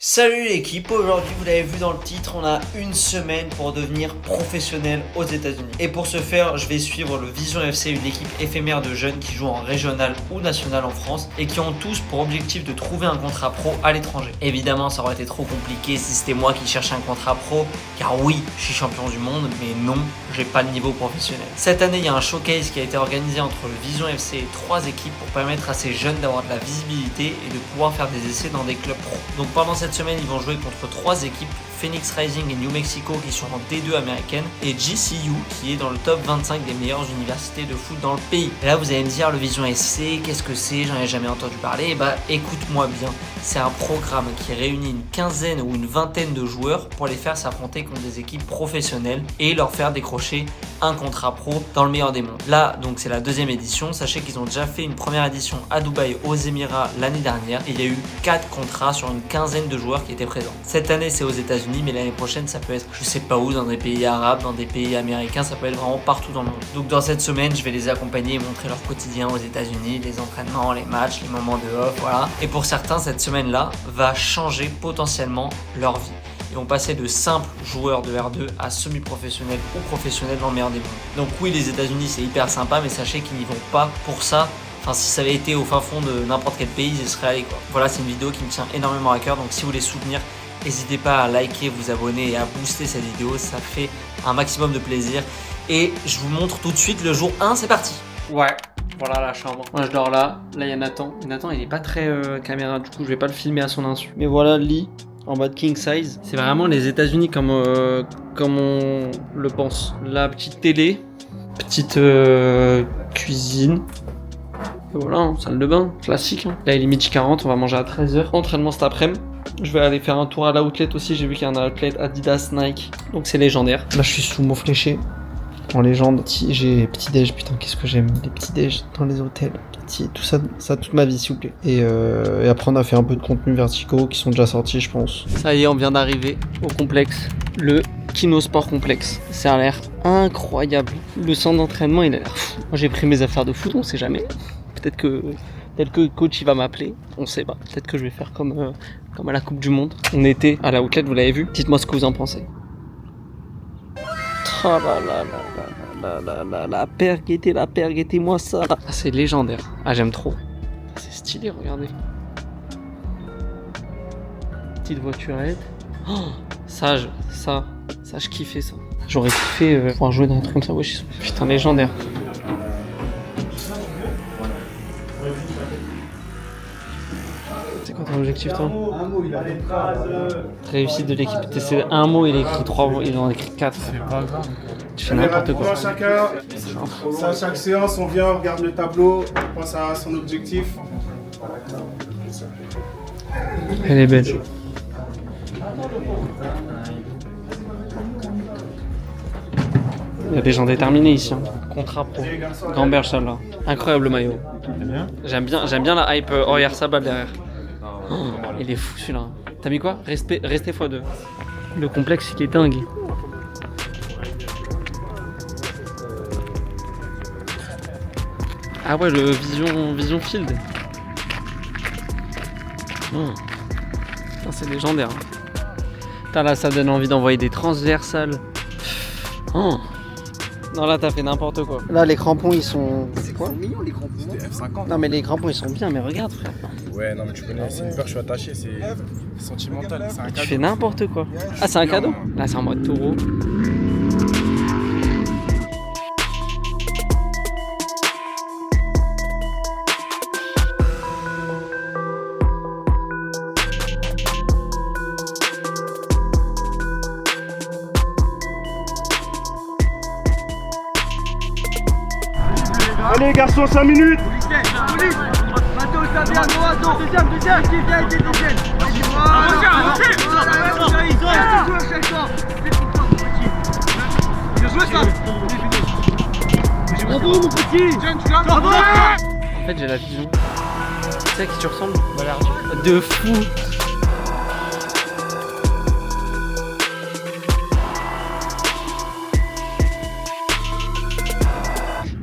Salut l'équipe, aujourd'hui vous l'avez vu dans le titre, on a une semaine pour devenir professionnel aux États-Unis. Et pour ce faire, je vais suivre le Vision FC, une équipe éphémère de jeunes qui jouent en régional ou national en France et qui ont tous pour objectif de trouver un contrat pro à l'étranger. Évidemment, ça aurait été trop compliqué si c'était moi qui cherchais un contrat pro, car oui, je suis champion du monde, mais non, j'ai pas le niveau professionnel. Cette année, il y a un showcase qui a été organisé entre le Vision FC et 3 équipes pour permettre à ces jeunes d'avoir de la visibilité et de pouvoir faire des essais dans des clubs pro. Donc pendant cette semaine, ils vont jouer contre 3 équipes, Phoenix Rising et New Mexico qui sont en D2 américaine et GCU qui est dans le top 25 des meilleures universités de foot dans le pays. Et là vous allez me dire, le Vision FC, qu'est-ce que c'est? J'en ai jamais entendu parler. Bah écoute-moi bien, c'est un programme qui réunit une quinzaine ou une vingtaine de joueurs pour les faire s'affronter contre des équipes professionnelles et leur faire décrocher un contrat pro dans le meilleur des mondes. Là donc c'est la deuxième édition, sachez qu'ils ont déjà fait une première édition à Dubaï aux Émirats l'année dernière et il y a eu 4 contrats sur une quinzaine de joueurs qui étaient présents. Cette année c'est aux États-Unis, mais l'année prochaine ça peut être je sais pas où, dans des pays arabes, dans des pays américains, ça peut être vraiment partout dans le monde. Donc dans cette semaine je vais les accompagner et montrer leur quotidien aux États-Unis, les entraînements, les matchs, les moments de off, voilà. Et pour certains cette semaine là va changer potentiellement leur vie. Ils vont passer de simples joueurs de R2 à semi-professionnels ou professionnels dans le meilleur des mondes. Donc oui, les États-Unis c'est hyper sympa, mais sachez qu'ils n'y vont pas pour ça. Enfin, si ça avait été au fin fond de n'importe quel pays, ils y seraient allés quoi. Voilà, c'est une vidéo qui me tient énormément à cœur, donc si vous voulez soutenir, n'hésitez pas à liker, vous abonner et à booster cette vidéo, ça fait un maximum de plaisir. Et je vous montre tout de suite le jour 1, c'est parti. Ouais. Voilà la chambre. Moi je dors là. Là il y a Nathan. Et Nathan il est pas très caméra, du coup je vais pas le filmer à son insu. Mais voilà le lit en mode king size. C'est vraiment les États-Unis comme on le pense. La petite télé, petite cuisine. Et voilà, hein, salle de bain, classique. Hein. Là il est midi 40, on va manger à 13h. Entraînement cet après-midi. Je vais aller faire un tour à l'outlet aussi. J'ai vu qu'il y a un outlet Adidas, Nike. Donc c'est légendaire. Là je suis sous mon fléché. En légende, j'ai petit déj, putain qu'est-ce que j'aime les petits déj dans les hôtels, tout ça toute ma vie s'il vous plaît. Et après on a fait un peu de contenus verticaux qui sont déjà sortis je pense. Ça y est, on vient d'arriver au complexe, le Kino Sport Complex. Ça a l'air incroyable, le centre d'entraînement il a l'air fou. Moi j'ai pris mes affaires de foot, on sait jamais. Peut-être que le coach il va m'appeler, on sait pas. Peut-être que je vais faire comme à la Coupe du Monde. On était à la outlet, vous l'avez vu. Dites-moi ce que vous en pensez. Oh la paire gaieté, moi ça. Ah, c'est légendaire. Ah, j'aime trop. C'est stylé, regardez. Petite voiturette. Oh, ça, je kiffais ça. J'aurais kiffé pouvoir jouer dans un truc comme ça. Ouais, putain, légendaire. C'est quoi ton objectif, toi? Un mot, il a des phrases. Réussite de l'équipe. C'est un mot, il a écrit 3 mots, il en a écrit 4. C'est pas grave. Tu fais n'importe quoi. Chacun, à chaque séance, on vient, on regarde le tableau, on pense à son objectif. Elle est belle. Il y a des gens déterminés ici. Hein. Contrat pro. Gamberge celle-là. Incroyable maillot. J'aime bien la hype Oyer Sabal derrière. Oh, il est fou celui-là. T'as mis quoi? Restez x2. Le complexe il est dingue. Ah ouais, le Vision Field. Oh. Putain, c'est légendaire. Putain, là ça donne envie d'envoyer des transversales. Oh. Non là t'as fait n'importe quoi. Là les crampons ils sont... C'est quoi? C'est mignon les crampons. C'était F50. Non mais les crampons ils sont bien, mais regarde frère. Ouais non mais tu connais, c'est une peur, je suis attaché, c'est sentimental. C'est un Tu fais n'importe quoi. Ah c'est un cadeau? Là c'est en mode taureau. Allez garçons, 5 minutes. Matos, ça vient, Noato. Deuxième, qui vient avec des deuxièmes. Bien joué ça. Bravo mon petit. Bravo. En fait j'ai la vision. Tu sais à qui tu ressembles? De fou.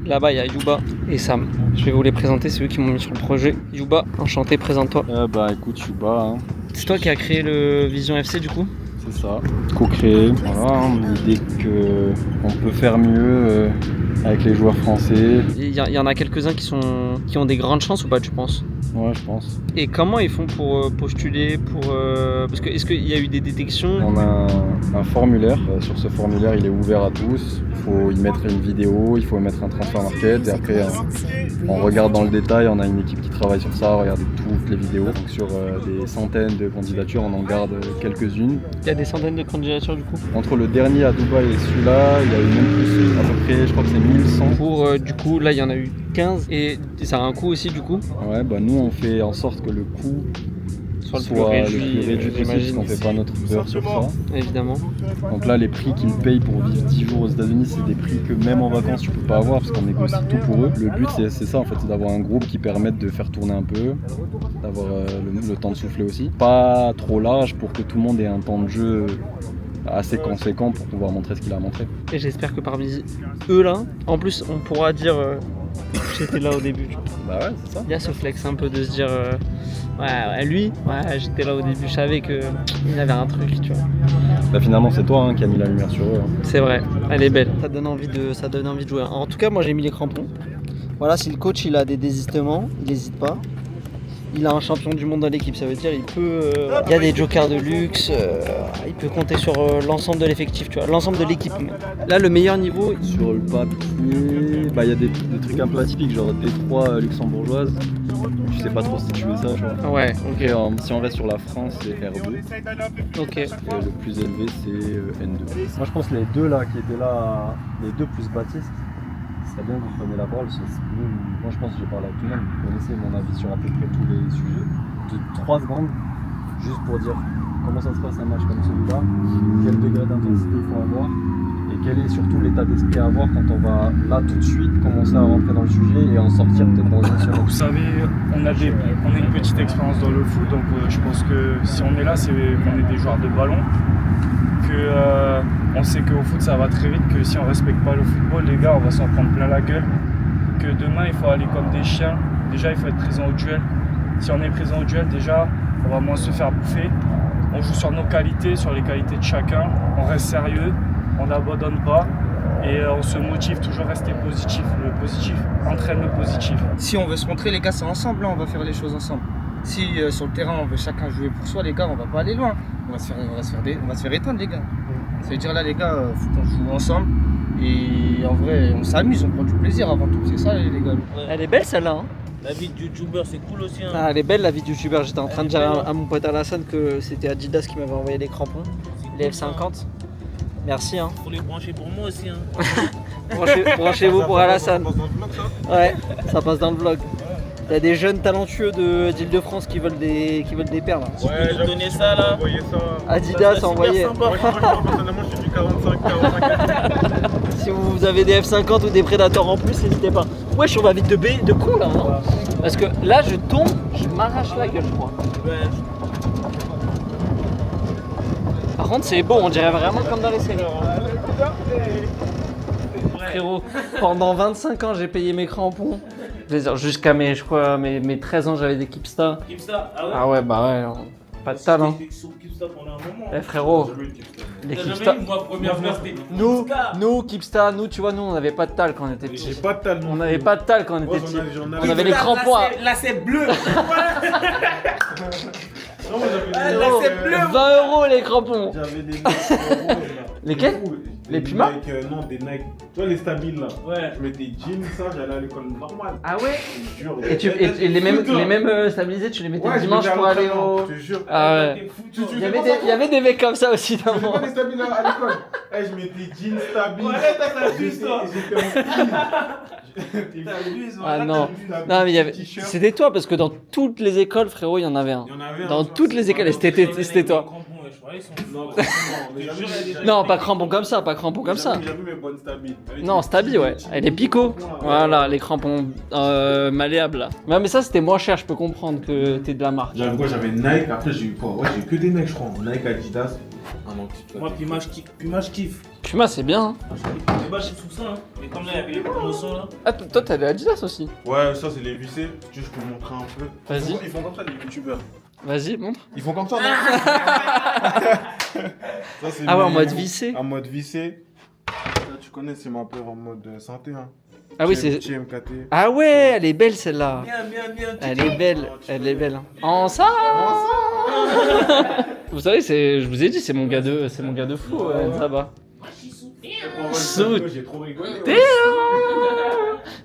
Là-bas il y a Yuba et Sam. Je vais vous les présenter, c'est eux qui m'ont mis sur le projet. Yuba, enchanté, présente-toi. Bah écoute Yuba, hein. C'est toi qui as créé le Vision FC du coup? C'est ça, co-créé. Voilà, l'idée qu'on peut faire mieux avec les joueurs français. Il y en a quelques-uns qui ont des grandes chances ou pas, tu penses? Ouais, je pense. Et comment ils font pour postuler parce que est-ce qu'il y a eu des détections? On a un formulaire. Sur ce formulaire, il est ouvert à tous. Il faut y mettre une vidéo, il faut y mettre un transfer market. Et après, on regarde dans le détail. On a une équipe qui travaille sur ça, regarder toutes les vidéos. Donc, sur des centaines de candidatures, on en garde quelques-unes. Il y a des centaines de candidatures du coup? Entre le dernier à Dubaï et celui-là, il y a eu même plus, à peu près, je crois que c'est 1100. Pour du coup, là il y en a eu 15 et ça a un coût aussi du coup? Ouais, bah nous on fait en sorte que le coût Soit le plus réduit possible, parce j'imagine. qu'on fait pas notre beurre sur ça. Évidemment. Donc là, les prix qu'ils payent pour vivre 10 jours aux États-Unis, c'est des prix que même en vacances tu peux pas avoir parce qu'on négocie tout pour eux. Le but c'est ça en fait, c'est d'avoir un groupe qui permette de faire tourner un peu, d'avoir le temps de souffler aussi. Pas trop large pour que tout le monde ait un temps de jeu assez conséquent pour pouvoir montrer ce qu'il a montré. Et j'espère que parmi eux là, en plus on pourra dire j'étais là au début. Bah ouais, c'est ça. Il y a ce flex un peu de se dire ouais, lui, ouais, j'étais là au début, je savais qu'il avait un truc, tu vois. Bah finalement c'est toi qui as mis la lumière sur eux. C'est vrai, elle est belle. Ça donne envie de jouer. En tout cas, moi j'ai mis les crampons. Voilà, si le coach il a des désistements, il n'hésite pas. Il a un champion du monde dans l'équipe, ça veut dire il peut. Il y a des jokers de luxe, il peut compter sur l'ensemble de l'effectif, tu vois, l'ensemble de l'équipe. Là, le meilleur niveau. Sur le papier, bah il y a des trucs un peu atypiques, genre D3 luxembourgeoise. Je sais pas trop si tu veux ça, tu vois. Ouais, ok. Si on reste sur la France, c'est R2. Ok. Et le plus élevé, c'est N2. Moi, je pense que les deux là qui étaient là, les deux plus Baptiste, ce serait bien que vous preniez la parole. Moi, je pense que j'ai parlé à tout le monde. Vous connaissez mon avis sur à peu près tous les sujets. De 3 secondes, juste pour dire comment ça se passe un match comme celui-là, quel degré d'intensité il faut avoir et quel est surtout l'état d'esprit à avoir quand on va là tout de suite commencer à rentrer dans le sujet et en sortir peut-être dans une seconde. Vous savez, on a une petite expérience dans le foot, donc je pense que si on est là, c'est qu'on est des joueurs de ballon. On sait qu'au foot ça va très vite, que si on respecte pas le football, les gars, on va s'en prendre plein la gueule. Que demain il faut aller comme des chiens. Déjà il faut être présent au duel. Si on est présent au duel, déjà on va moins se faire bouffer. On joue sur nos qualités, sur les qualités de chacun. On reste sérieux, on n'abandonne pas et on se motive toujours à rester positif. Le positif entraîne le positif. Si on veut se montrer, les gars, c'est ensemble, là, on va faire les choses ensemble. Si sur le terrain on veut chacun jouer pour soi, les gars, on va pas aller loin. On va se faire éteindre, les gars. Ça veut dire là, les gars, faut qu'on joue ensemble. Et en vrai, on s'amuse, on prend du plaisir avant tout. C'est ça, les gars. Elle est belle celle-là. Hein. La vie de youtubeur c'est cool aussi. Hein. Ah, elle est belle la vie de youtubeur. J'étais en train de dire à mon pote Alassane que c'était Adidas qui m'avait envoyé les crampons, les F50. Merci. Hein. Faut les brancher pour moi aussi. Hein. Branchez-vous pour Alassane. Ouais, ça passe dans le vlog. Il y a des jeunes talentueux d'Île-de-France qui veulent des paires là. Tu peux nous donner ça là. Adidas a envoyé. Personnellement, je suis du 45. Si vous avez des F50 ou des Predators en plus, n'hésitez pas. Wesh, on va vite de coup là, non? Parce que là, je tombe, je m'arrache la gueule, je crois. Ouais. Par contre, c'est beau, on dirait vraiment comme dans les séries. Frérot, pendant 25 ans, j'ai payé mes crampons. Jusqu'à mes 13 ans, j'avais des Kipsta. Kipsta, ah ouais. Ah ouais, bah ouais, pas de talent. Kipsta pendant un moment. Eh frérot, les T'as Kipsta. jamais eu, moi, première fois, c'était Nous, Kipsta, tu vois, nous, on n'avait pas de tal quand on était petits. J'ai pas de talent. On n'avait pas de tal quand on était petits. On avait les crampons à... Là c'est bleu. Non, moi, j'avais Là c'est bleu. 20 € les crampons. J'avais des Nike roses, là. Lesquels? Les Puma? Nike, non, des Nike. Tu vois les stabiles là. Ouais. Je mettais jeans, ça, j'allais à l'école normale. Ah ouais? Je te jure. Et les mêmes stabilisés, tu les mettais le dimanche pour aller au... Je te jure. Ah ouais. Il y avait des mecs comme ça aussi dans Je faisais mon... pas des stabiles à l'école. Je mettais jeans stabiles. Ouais, t'abuses toi. Ah non. Non mais il y avait... C'était toi parce que dans toutes les écoles, frérot, il y en avait un. Il y en avait un. Dans toutes les écoles, et c'était toi. Non, pas crampons comme ça, pas crampons comme ça. J'avais mes bonnes stabiles. Non, stabi, ouais. Et les picots. Voilà, les crampons malléables là. Ouais, mais ça, c'était moins cher, je peux comprendre que t'es de la marque. J'avais quoi? J'avais Nike, après j'ai eu quoi? Ouais, j'ai eu que des Nike, je crois. Nike, Adidas. Ah non, Moi Puma je kiffe. Puma, c'est bien. Hein. Les bas je kiffe tout ça. Hein. Mais comme là il y avait les promotions là. Ah, toi, t'as des Adidas aussi. Ouais, ça c'est les vissés. Si tu veux, je peux montrer un peu. Vas-y. Ils font comme ça, les youtubeurs. Vas-y, montre. Ils font comme ça, non? Ça, c'est Ah ouais, en mes- mode vissé. En mode vissé. Ça, tu connais, c'est ma peur en mode santé. Hein. Ah oui, c'est. TMKT. Ah ouais, elle est belle celle-là. Bien. Elle est belle, elle est belle. Ensemble. Vous savez, je vous ai dit, c'est mon gars de fou, Nzaba. Sout. J'ai trop rigolé.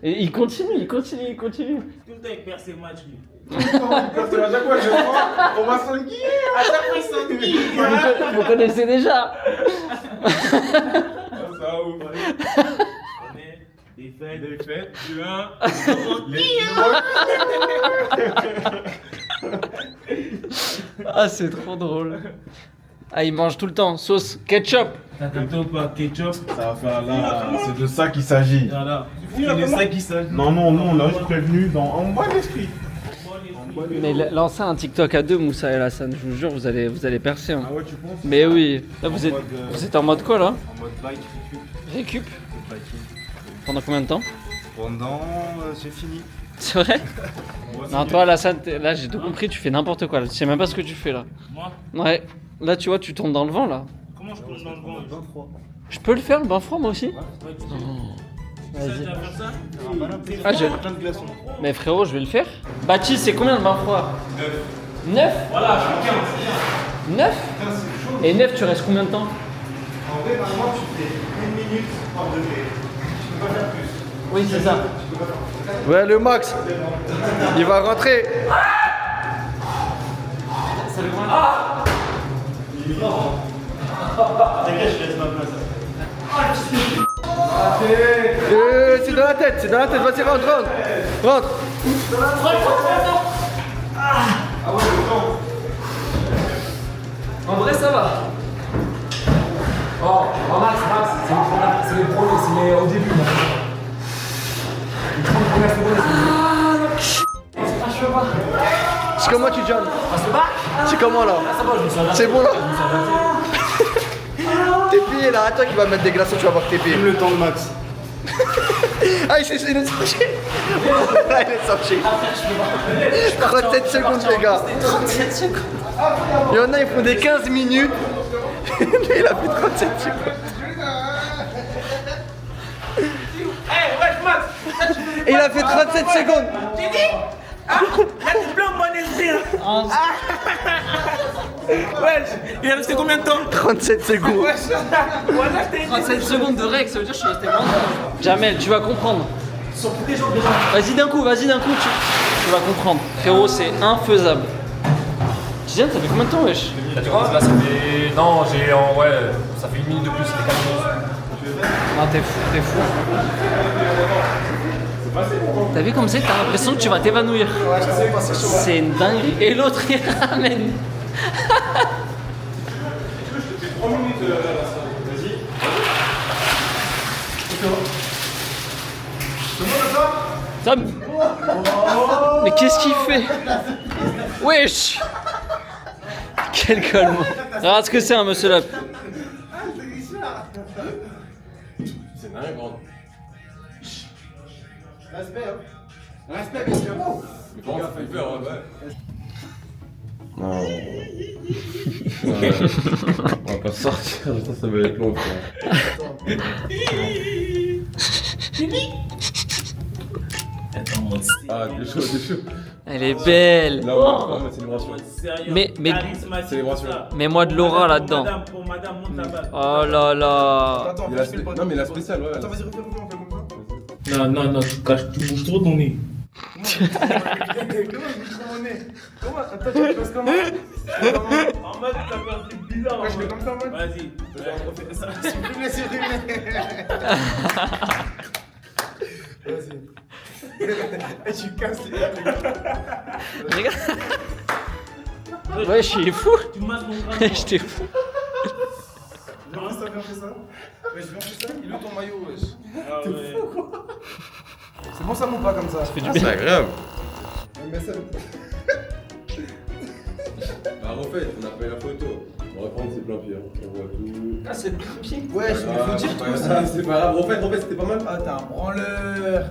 Et il continue. Tout le temps, il perd ses matchs, lui. À chaque fois, je vois, on va s'enguiller. À chaque fois, il s'ennuie. Vous connaissez déjà. Ça ouvre. On est des fêtes. Du 1. Ah, c'est trop drôle. Ah, il mange tout le temps. Sauce, ketchup. T'as capté ou pas? Ketchup. Ça va faire là. C'est de ça qu'il s'agit. Voilà. C'est de ça qu'il s'agit. Non, on a juste prévenu en bon esprit. Mais lancez un TikTok à deux, Moussa et Alassane. Je vous jure, vous allez percer. Hein. Ah ouais, tu penses? Mais oui. Là, vous mode, êtes en mode quoi, là? En mode bike récup. Récup. Pendant combien de temps? Pendant. J'ai fini. C'est vrai? Non, toi, Alassane, là, j'ai tout compris. Tu fais n'importe quoi. Là. Tu sais même pas ce que tu fais, là. Moi? Ouais. Là, tu vois, tu tombes dans le vent, là. Comment je tourne dans le vent? Je peux le faire, le bain froid, moi aussi? Ouais, tu sais. Ça, tu Vas-y. vas faire ça? Ah, Plein de glaçons. Mais frérot, je vais le faire. Baptiste, c'est combien de bain froid? 9. Voilà, je suis 15. 9? Et 9, tu restes combien de temps? En vrai, normalement, tu fais 1 minute par degré. Tu peux pas faire plus. Oui, c'est ça. Ouais, le max. Il va rentrer. C'est dans la tête, vas-y, rentre. En vrai, ça va. Oh, Max, c'est les premiers, c'est au début. Les 30 premières secondes, C'est comment tu John? C'est comment là? C'est bon là? Tes pieds là, attends qu'il va mettre des glaçons, tu vas voir tes pieds. Le temps de max. Ah, il est sorti. Ah, il est sorti. 37 secondes, les gars. 37 secondes. Il y en a, ils font des 15 minutes. Il a fait 37 secondes. Et il a fait 37 secondes. Il est resté combien de temps? 37 secondes. 37 secondes de règle, ça veut dire que je suis resté longtemps. Jamel, tu vas comprendre. Vas-y d'un coup, tu vas comprendre. Frérot, c'est infaisable. Tiziane, ça fait combien de temps, wesh? T'as dit quoi? Là, ça fait. Non, ça fait 1 minute de plus, c'était 4 minutes. Ah, t'es fou. T'as vu comme c'est? T'as l'impression que tu vas t'évanouir. C'est une dinguerie. Et l'autre, il ramène. Tom. Mais qu'est-ce qu'il fait? Wesh. Quel calme. Regarde ce que c'est un muscle up. C'est dingue, gros. Respect, bien sûr. Mais bon, ça fait peur, ouais. Non. On va pas sortir, ça va être long, frère. Ah, t'es chaud. Elle est belle. Là, on va célébration. Mais- Célébration. Mets-moi de l'aura là-dedans. Pour madame, monte là-bas. Oh là là. Attends, Non, mais la spéciale, ouais. Attends, vas-y, refais, on fait comme ça. Non, tu bouges trop ton nez. Comment je bouge mon nez? Comment? Attends, tu passes comment? En mode, ça fait un truc bizarre. Ouais, je fais comme ça, moi. Vas-y. Supprimez. Vas-y. Et tu casses les gars. Regarde. Ouais, je suis fou. Tu masses mon crâne. J'étais fou. Viens, ça, viens, fais ça. Ouais, je viens, fais ça. Il est où ton maillot, wesh? Ah ouais. C'est bon, ça monte pas comme ça. C'est agréable. MSN. Bah, en fait, on a fait la photo. On va prendre ses plein pieds. On voit tout. Ah, c'est le pied. Ouais, je Ah, faut dire tout c'est ça. c'est pas grave. En fait, c'était pas mal. Ah, t'es un branleur.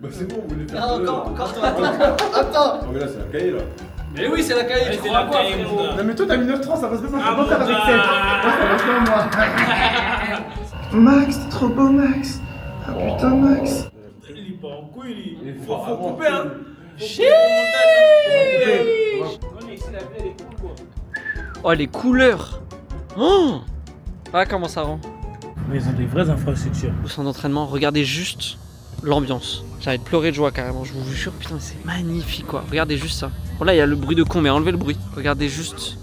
Bah, c'est bon, vous voulez faire. Encore toi. Attends. Oh, mais là, c'est la cahier là. Mais oui, c'est la cahier, tu crois quoi, frérot? Non, mais toi, t'as mis 9-3, ça va se faire, ça va faire avec 7. Ça va faire moi. Max, t'es trop beau, Max. Ah putain, Max. Il est pas en couille, il faut couper, hein. Oh, les couleurs. Oh ah, comment ça rend? Mais ils ont des vraies infrastructures. Au centre d'entraînement, regardez juste l'ambiance. J'ai envie de pleurer de joie carrément, je vous jure, putain, c'est magnifique quoi. Regardez juste ça. Bon, là, il y a le bruit de con, mais enlevez le bruit. Regardez juste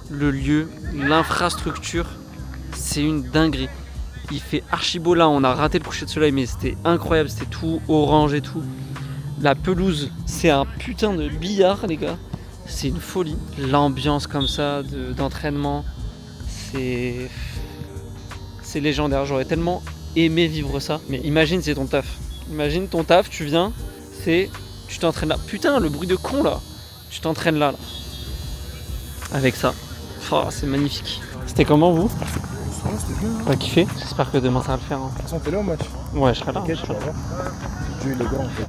le lieu, l'infrastructure. C'est une dinguerie. Il fait archi beau là, on a raté le coucher de soleil, mais c'était incroyable, c'était tout orange et tout. La pelouse, c'est un putain de billard, les gars. C'est une folie. L'ambiance comme ça d'entraînement, c'est légendaire. J'aurais tellement aimé vivre ça. Mais imagine, c'est ton taf. Imagine ton taf, tu viens, tu t'entraînes là. Putain, le bruit de con là. Tu t'entraînes là. Avec ça. Oh, c'est magnifique. C'était comment vous? C'était bien. Pas kiffé? J'espère que demain ça va le faire. Hein. De toute façon, t'es là au match. Ouais, je serai là. T'inquiète, tu vas voir. Dieu, il est grand en fait.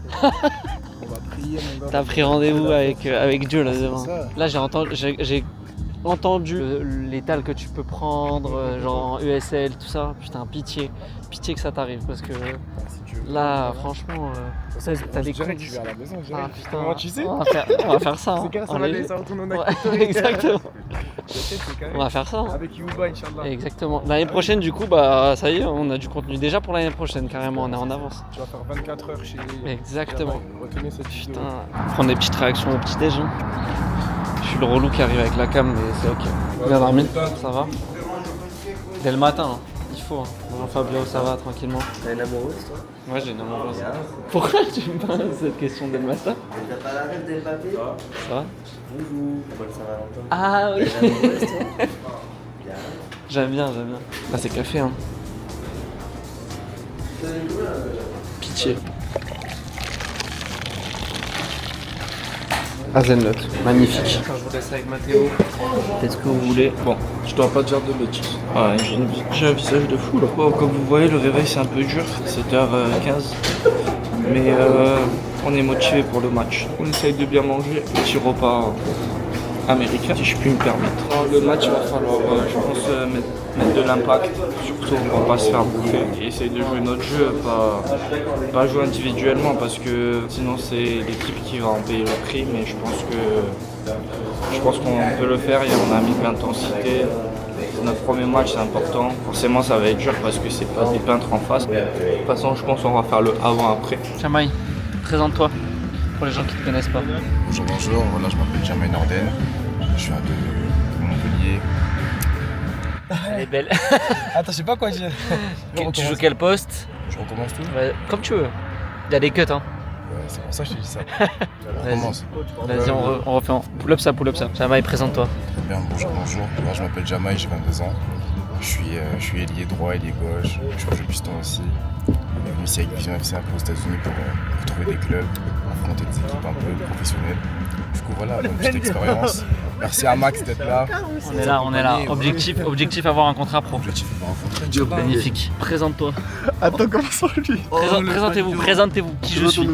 On va prier, mon gars. T'as pris rendez-vous avec Dieu là demain. C'est ça. Là, j'ai entendu l'étal que tu peux prendre, genre en ESL, tout ça. Putain, pitié. Pitié que ça t'arrive parce que là, franchement, t'as des conditions. conditions. À la maison, je Ah putain, comment tu sais? on va faire ça. C'est Hein. ça va aller, ça retourne en acte. Ouais, exactement. C'est carré. On va faire ça. Hein. Avec Yuba, Inch'Allah. Exactement. L'année prochaine, du coup, bah ça y est, on a du contenu déjà pour l'année prochaine, carrément, on est en avance. Tu vas faire 24 heures chez. Exactement. Retenez cette vidéo. Putain, prendre des petites réactions au petit-déj. Hein. Je suis le relou qui arrive avec la cam, mais c'est ok. Bien dormi, ça va. Dès le matin, hein. Il faut. Hein. Bonjour Fabio, ça va tranquillement. T'as une amoureuse toi? Ouais, j'ai une amoureuse. Pourquoi tu me parles de cette question dès le matin? T'as pas la rêve d'Mbappé? Ça va? Bonjour, bonne Saint-Valentin. Ah oui. T'as une amoureuse toi? Bien. J'aime bien. Là c'est café hein. Pitié. Hazelnut, magnifique. Quand je vous laisse avec Mathéo, faites ce que vous voulez. Bon, je dois pas dire de bêtises. Ouais, j'ai un visage de fou là. Bon, comme vous voyez, le réveil c'est un peu dur, 7h15. Mais on est motivé pour le match. On essaye de bien manger, petit repas américain, si je puis me permettre. Dans le match, il va falloir, je pense, mettre de l'impact. Surtout, on va pas se faire bouffer. Et essayer de jouer notre jeu, pas jouer individuellement, parce que sinon c'est l'équipe qui va en payer le prix. Mais je pense qu'on peut le faire et on a mis de l'intensité. Notre premier match, c'est important. Forcément, ça va être dur parce que c'est pas des peintres en face. De toute façon, je pense qu'on va faire le avant-après. Jamaï, présente-toi pour les gens qui ne te connaissent pas. Bonjour, voilà, je m'appelle Jamaï Norden, je viens de Montpellier. Elle est belle. Attends, je sais pas quoi dire. Tu joues quel poste? Je recommence tout? Ouais, comme tu veux. Il y a des cuts, hein. Ouais, c'est pour ça que je te dis ça. On recommence. Vas-y, on refait. Pull up ça. Jamaï, présente-toi. Très bien, bonjour. Voilà, je m'appelle Jamaï, j'ai 22 ans. Je suis ailier droit, ailier gauche. Je joue au piston aussi. On est venu ici avec Vision FC un peu aux États-Unis pour trouver des clubs, affronter des équipes un peu professionnelles. Du coup, voilà, une petite expérience. Merci à Max d'être là. On est là. Objectif avoir un contrat pro. Objectif de rencontrer. Magnifique. Présente-toi. Attends, comment ça lui? Présentez-vous. Qui je suis?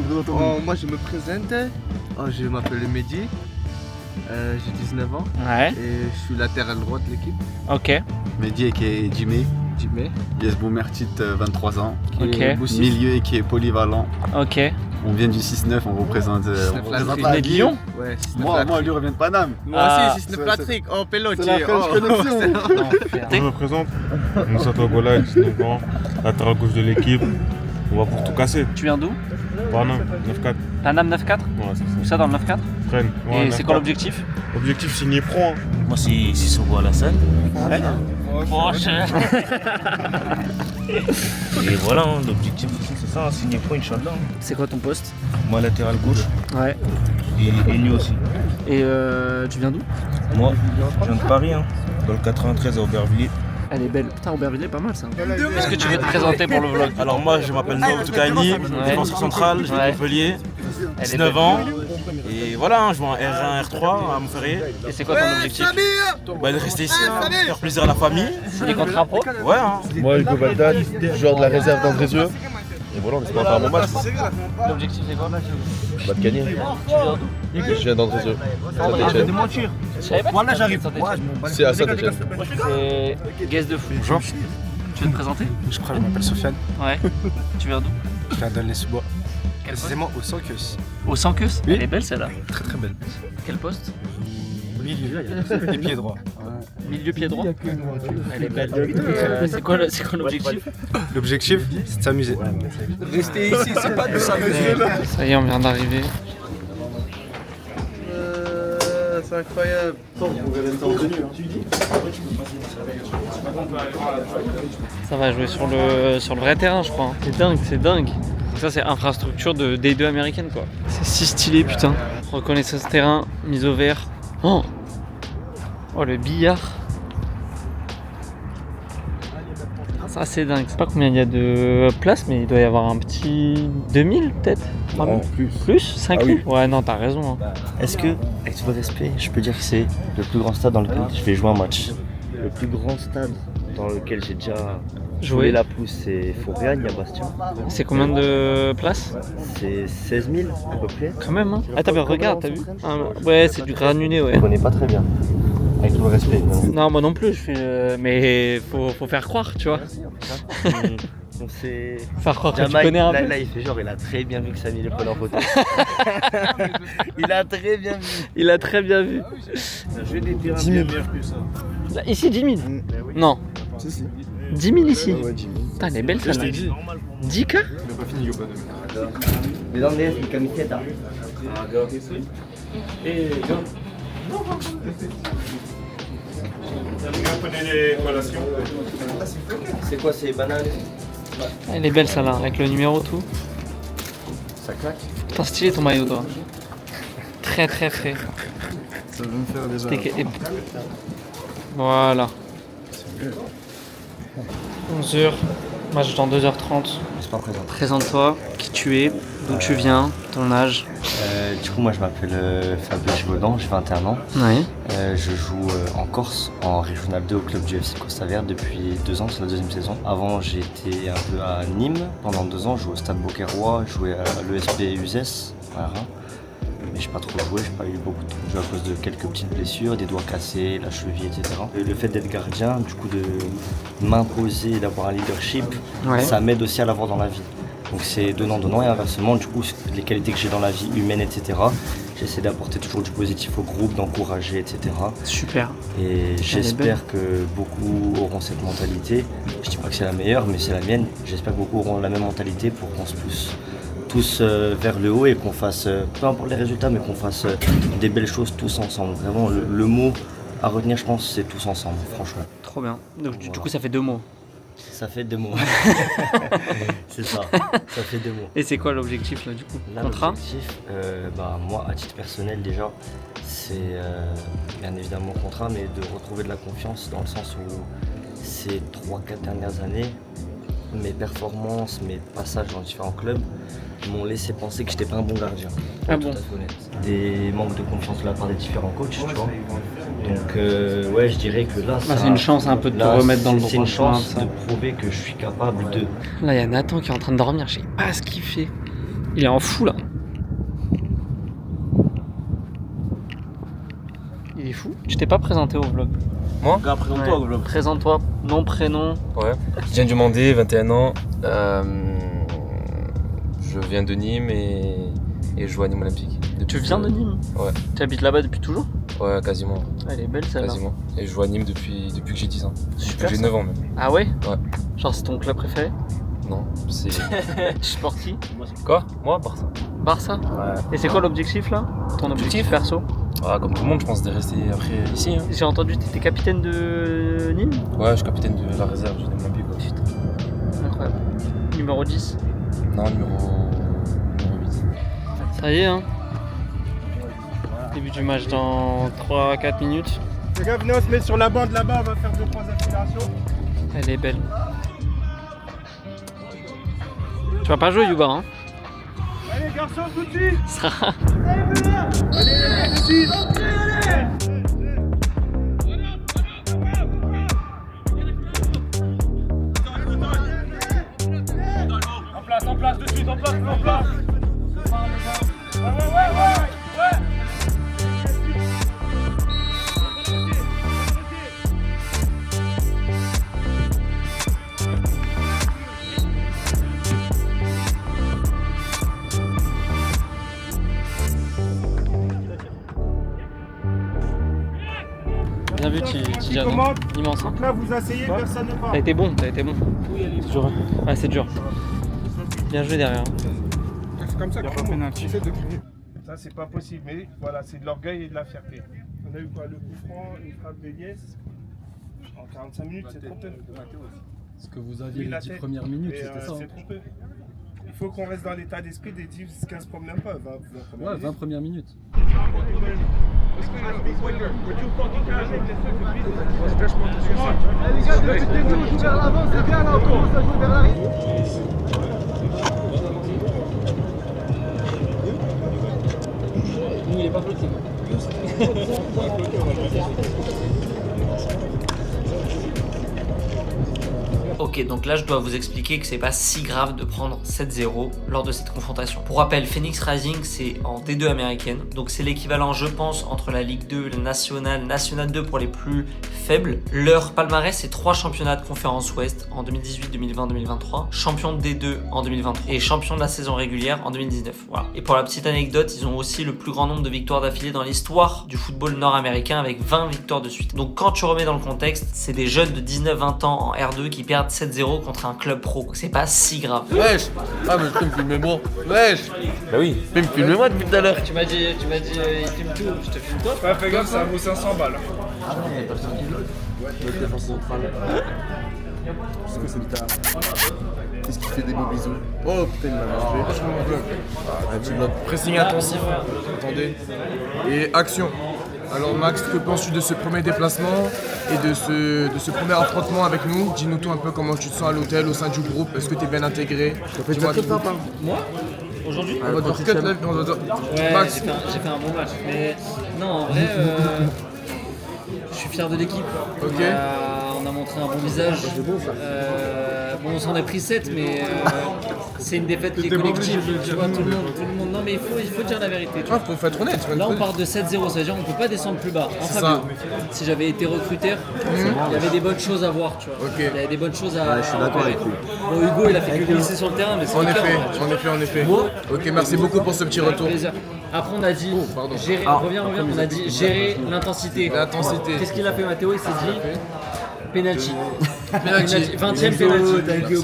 Moi je me présente, je m'appelle Mehdi, j'ai 19 ans Ouais. et je suis latéral droit de l'équipe. Ok. Mehdi qui est Jimmy, Yes Boumertit, 23 ans, Ok. milieu et qui est polyvalent. Ok. On vient du 6-9, on représente Vous venez de Lyon? Ouais, Moi, lui revient de Paname. Moi aussi, c'est Patrick, oh Pelotier. C'est la French Connection. Je me présente, Moussa Togola, 19 ans, latéral gauche de l'équipe. On va pour tout casser. Tu viens d'où? Paname, 9-4. Paname 9-4? Ouais, c'est Où ça dans le 9-4? Fresnes. Ouais, Et c'est quoi l'objectif? Objectif signé pro. Hein. Moi, c'est Sissoko à la salle. Ouais. Proche. Et voilà, hein, l'objectif aussi, c'est ça, signer pro, Inch'Allah. C'est quoi ton poste? Moi, latéral gauche. Ouais. Et lui aussi. Et tu viens d'où? Moi, je viens de Paris, hein, dans le 93 à Aubervilliers. Elle est belle. Putain, Aubervilliers, pas mal ça. Est-ce que tu veux te présenter pour le vlog? Alors moi je m'appelle Noam Toukaini, défenseur central, je viens de Montpellier, 19 ans. Et voilà, je joue en R1, R3 à Montferrier. Et c'est quoi ton objectif? De rester ici, faire plaisir à la famille. C'est des contrats pro? Ouais. Hein. Moi Hugo Valdat, joueur de la réserve d'Andrézieux. Et voilà, on espère faire un bon match. L'objectif c'est quoi? Bah, de gagner. Je viens d'Andrézieux. Saint-Étienne. Je savais pas que j'arrive. C'est à Saint-Étienne. C'est Guest de Fou. Bonjour. Tu veux te présenter? Je crois que je m'appelle Sofiane. Ouais. Tu viens d'où? Je viens d'Aulnay-sous-Bois. Précisément au Sans-Queus. Au Sans-Queus? Oui. Elle est belle celle-là. Très très belle. Quel poste? Milieu. Et pied droit. Milieu pied droit. Elle est belle. C'est quoi l'objectif? L'objectif, c'est de s'amuser. Rester ici, c'est pas de s'amuser. Ça y est, on vient d'arriver. C'est incroyable. Ça va jouer sur le vrai terrain, je crois. C'est dingue. Ça, c'est infrastructure de D2 américaine, quoi. C'est si stylé, putain. Reconnaissance terrain, mise au vert. Oh, le billard. Ça, c'est dingue. Je sais pas combien il y a de places, mais il doit y avoir un petit 2000 peut-être. Non, Plus 5000 Ouais, non, t'as raison. Hein. Est-ce que, avec tout le respect, je peux dire que c'est le plus grand stade dans lequel je vais jouer un match? Le plus grand stade dans lequel j'ai déjà joué la pousse, c'est Fourriagne à Bastia. C'est combien de places? C'est 16 000 à peu près. Quand même, hein. Ah, regarde, t'as vu? Ouais, c'est du granulé, ouais. Je connais pas très bien. Avec tout le respect. Non, moi non plus, mais faut faire croire, tu vois. On s'est... Faire croire que tu connais un peu. Là, il fait genre, il a très bien vu que Samy le prenait en photo. Il a très bien vu. Il a très bien vu. J'ai des terrains bien meilleurs que ça. Là, ici, 10 000 Non. Si. 10 000 ici? Ouais, 10 000. Putain, elle est belle celle-là. 10K? Il a pas fini, Yopa. Mais dans les camisettes, hein. Et c'est quoi, c'est bananes? Elle est belle celle-là, avec le numéro tout. Ça claque. Putain, stylé ton maillot, toi. Très très frais. Ça veut me faire déjà. Voilà. 11h, match dans 2h30. C'est pas présent. Présente-toi, qui tu es, d'où tu viens, ton âge. Du coup, moi je m'appelle Fabio Givaudan, j'ai 21 ans. Ouais. Je joue en Corse, en Régional 2 au club du FC Costa Verde depuis 2 ans, c'est la deuxième saison. Avant, j'étais un peu à Nîmes pendant 2 ans, je jouais au Stade Beauquerrois, je jouais à l'ESP Uzès. Voilà. Mais j'ai pas trop joué, j'ai pas eu beaucoup de temps de jeu à cause de quelques petites blessures, des doigts cassés, la cheville, etc. Et le fait d'être gardien, du coup de m'imposer, d'avoir un leadership, ça m'aide aussi à l'avoir dans la vie. Donc c'est donnant-donnant et inversement, du coup les qualités que j'ai dans la vie humaine, etc. J'essaie d'apporter toujours du positif au groupe, d'encourager, etc. Super. Et j'espère que beaucoup auront cette mentalité. Je dis pas que c'est la meilleure, mais c'est la mienne. J'espère que beaucoup auront la même mentalité pour qu'on se pousse tous vers le haut et qu'on fasse, peu importe les résultats, mais qu'on fasse des belles choses tous ensemble. Vraiment, le mot à retenir, je pense, c'est tous ensemble, franchement. Trop bien. Donc, du coup, ça fait 2 mots. Ça fait 2 mots. C'est ça, ça fait 2 mots. Et c'est quoi l'objectif là, du coup? Là, contrat? l'objectif, moi, à titre personnel, déjà, c'est bien évidemment contrat, mais de retrouver de la confiance dans le sens où ces 3-4 dernières années, mes performances, mes passages dans différents clubs m'ont laissé penser que j'étais pas un bon gardien. Ah bon? Des manques de confiance de la part des différents coachs, tu vois. Donc ouais, je dirais que là, c'est une chance un peu de te remettre dans le droit chemin. C'est une chance de prouver que je suis capable de... Là, il y a Nathan qui est en train de dormir, je sais pas ce qu'il fait. Il est en fou là. Il est fou. Tu t'es pas présenté au vlog? Moi? Présente-toi au vlog. Présente-toi, nom, prénom. Ouais. Je viens du Mandé, 21 ans. Je viens de Nîmes et je joue à Nîmes Olympique. Tu viens de Nîmes? Ouais. Tu habites là-bas depuis toujours? Ouais, quasiment. Elle est belle celle-là. Quasiment. Et je joue à Nîmes depuis que j'ai 10 ans. Super. J'ai 9 ans même. Ah ouais? Ouais. Genre c'est ton club préféré? Non, c'est... Tu supportes qui? Quoi? Moi, Barça. Barça? Ouais. Et c'est quoi l'objectif là? Ton objectif perso? Ah, comme tout le monde, je pense de rester après ici. Hein. J'ai entendu que t'étais capitaine de Nîmes? Ouais, je suis capitaine de la réserve du Nîmes Olympique. Putain. Incroyable. Numéro 10? Non, numéro 8. Ça y est, hein. Début du match dans 3-4 minutes. Les gars, venez, on se met sur la bande là-bas, on va faire 2-3 accélérations. Elle est belle. Tu vas pas jouer, Yuba, hein? Allez, garçons, tout de suite! Sera. Allez, tout de suite! En place. Bien vu, Tidiane. Immense. Donc là, vous asseyez, personne ne part. T'as été bon. C'est dur. Ouais, c'est dur. Bien joué derrière. C'est comme ça Il y a qu'il pas faut penalty. essayer de créer. Ça, c'est pas possible, mais voilà, c'est de l'orgueil et de la fierté. On a eu quoi? Le coup franc, une frappe de Liès. En 45 minutes, c'est trompeux. Ce que vous aviez Oui, les la 10 tête. premières minutes, Et, c'était ça. c'est trompeux. Il faut qu'on reste dans l'état d'esprit des 10-15 premières, même pas 20 premières Ouais, 20 premières minutes. Les gars, depuis le début, on joue vers l'avant, c'est bien là, on commence à jouer vers l'arrière. Il est pas bloqué. Ok, donc là je dois vous expliquer que c'est pas si grave de prendre 7-0 lors de cette confrontation. Pour rappel, Phoenix Rising c'est en D2 américaine, donc c'est l'équivalent je pense entre la Ligue 2, la National 2 pour les plus faibles. Leur palmarès c'est 3 championnats de conférence Ouest en 2018, 2020, 2023, champion de D2 en 2023 et champion de la saison régulière en 2019. Voilà. Et pour la petite anecdote, ils ont aussi le plus grand nombre de victoires d'affilée dans l'histoire du football nord-américain avec 20 victoires de suite. Donc quand tu remets dans le contexte, c'est des jeunes de 19-20 ans en R2 qui perdent 7-0 contre un club pro. C'est pas si grave. Wesh. Ah mais je peux me filmer moi. Wesh. Bah oui. Tu peux me filmer moi depuis tout à l'heure. Tu m'as dit il filme tout, je te filme toi. Ouais, fais gaffe, ça vaut 500 balles. Ah non, mais personne qui veut. Notre défense centrale. Qu'est-ce que c'est le tard? Qu'est-ce qui fait des beaux bisous? Oh putain, il m'a marqué. Pressing intensif, attendez. Et action. Alors Max, que penses-tu de ce premier déplacement et de ce premier affrontement avec nous? Dis-nous tout un peu comment tu te sens à l'hôtel, au sein du groupe. Est-ce que tu es bien intégré? Moi aujourd'hui On va devoir cut là, on va devoir... Ouais, Max. j'ai fait un bon match. Mais non, en vrai, je suis fier de l'équipe. Ok. On a montré un bon visage. Bon, on s'en est pris 7, mais c'est une défaite qui est collective. Tu vois, tout le monde. Non, mais il faut dire la vérité. Ah, faut être honnête. Là, on part de 7-0, ça veut dire qu'on peut pas descendre plus bas. En C'est Fabio, ça. si j'avais été recruteur, il y avait des bonnes choses à voir, tu vois. Ok. Il y avait des bonnes choses à. Ouais, je suis d'accord avec lui. Bon, Hugo, il a fait que glisser sur le terrain, mais c'est En clair, effet. Ok, merci beaucoup pour ce petit retour. Plaisir. Après, on a dit gérer. Reviens. On a dit gérer l'intensité. L'intensité. Qu'est-ce qu'il a fait, Mathéo? Il s'est dit penalty. Penalty. 20ème penalty. Thank you,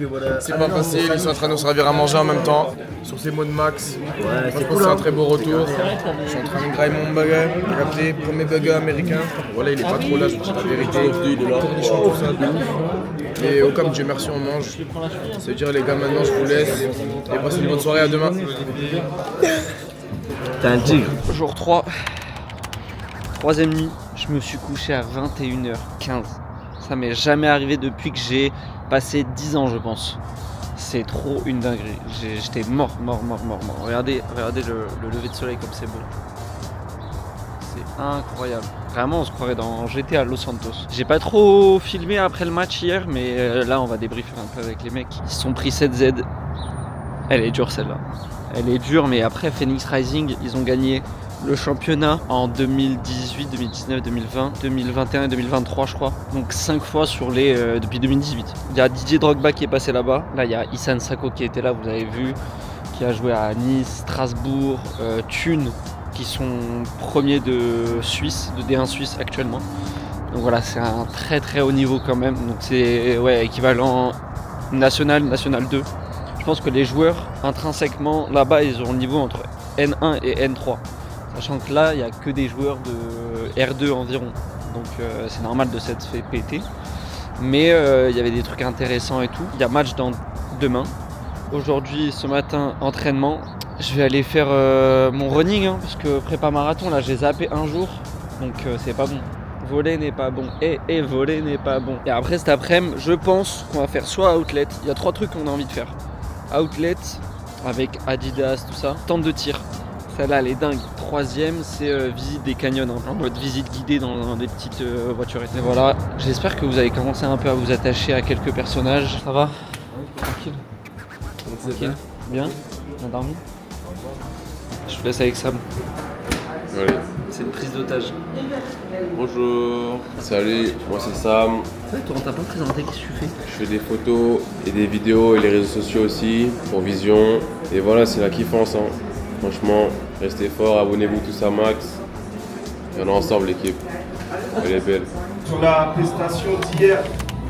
voilà. C'est pas facile, ils sont en train de nous servir à manger en même temps. Sur ces mots de Max, Ouais, je pense que c'est un très beau retour. Je suis en train de grailler mon burger, regardez, premier burger américain. Voilà, il est pas trop là, je vous dis la vérité. Cornichon, tout ça, de ouf. Et au comme Dieu merci, on mange. Ça veut dire les gars, maintenant je vous laisse. Et passez une bonne soirée, à demain. T'es un tigre. Jour 3. Troisième nuit, je me suis couché à 21h15. Ça m'est jamais arrivé depuis que j'ai passé 10 ans, je pense. C'est trop une dinguerie. J'étais mort. Regardez le lever de soleil comme c'est beau. C'est incroyable. Vraiment, on se croirait dans GTA Los Santos. J'ai pas trop filmé après le match hier, mais là, on va débriefer un peu avec les mecs. Ils se sont pris 7Z. Elle est dure celle-là. Elle est dure, mais après Phoenix Rising, ils ont gagné le championnat en 2018, 2019, 2020, 2021 et 2023 je crois. Donc 5 fois sur les depuis 2018. Il y a Didier Drogba qui est passé là-bas. Là il y a Issane Sako qui était là, vous avez vu, qui a joué à Nice, Strasbourg, Thun, qui sont premiers de Suisse, de D1 Suisse actuellement. Donc voilà, c'est un très très haut niveau quand même. Donc c'est équivalent national 2. Je pense que les joueurs intrinsèquement là-bas ils ont le niveau entre N1 et N3. Sachant que là, il n'y a que des joueurs de R2 environ. Donc c'est normal de s'être fait péter. Mais il y avait des trucs intéressants et tout. Il y a match demain. Aujourd'hui, ce matin, entraînement. Je vais aller faire mon running. Parce que prépa marathon, là, j'ai zappé un jour. Donc c'est pas bon. Voler n'est pas bon. Et voler n'est pas bon. Et après cet après-midi, je pense qu'on va faire soit outlet. Il y a 3 trucs qu'on a envie de faire. Outlet, avec Adidas, tout ça. Tente de tir. Celle-là, elle est dingue. Troisième, c'est visite des canyons, en mode visite guidée dans des petites voiturettes. Et voilà, j'espère que vous avez commencé un peu à vous attacher à quelques personnages. Ça va? Tranquille. Tranquille. Bien? On a dormi? Je vous laisse avec Sam. Allez. C'est une prise d'otage. Bonjour, salut, moi c'est Sam. Ouais, toi, on t'a pas présenté, qu'est-ce que tu fais? Je fais des photos et des vidéos et les réseaux sociaux aussi pour Vision. Et voilà, c'est la kiffance. Hein. Franchement, restez forts, abonnez-vous tous à Max. Et on est ensemble l'équipe. Elle est belle. Sur la prestation d'hier,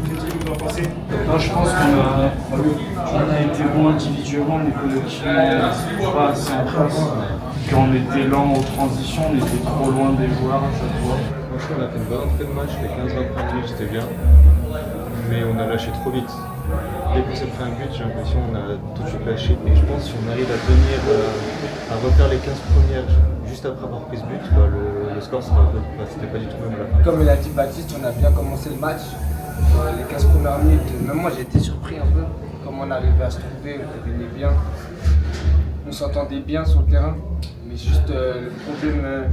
vous en pensez? Moi, je pense qu'on a été bon individuellement, mais collectivement, c'était pas assez en place. Quand on était lent aux transitions, on était trop loin des joueurs à chaque fois. Franchement, on a fait une bonne entrée de match, les 15-20 minutes, c'était bien. Mais on a lâché trop vite. Dès qu'on s'est pris un but, j'ai l'impression qu'on a tout de suite lâché. Et je pense que si on arrive à tenir, à refaire les 15 premières juste après avoir pris ce but, le score c'était pas du tout même à la fin. Comme il a dit Baptiste, on a bien commencé le match. Les 15 premières minutes, même moi j'ai été surpris un peu. Comme on arrivait à se trouver, on venait bien. On s'entendait bien sur le terrain. Mais juste le problème,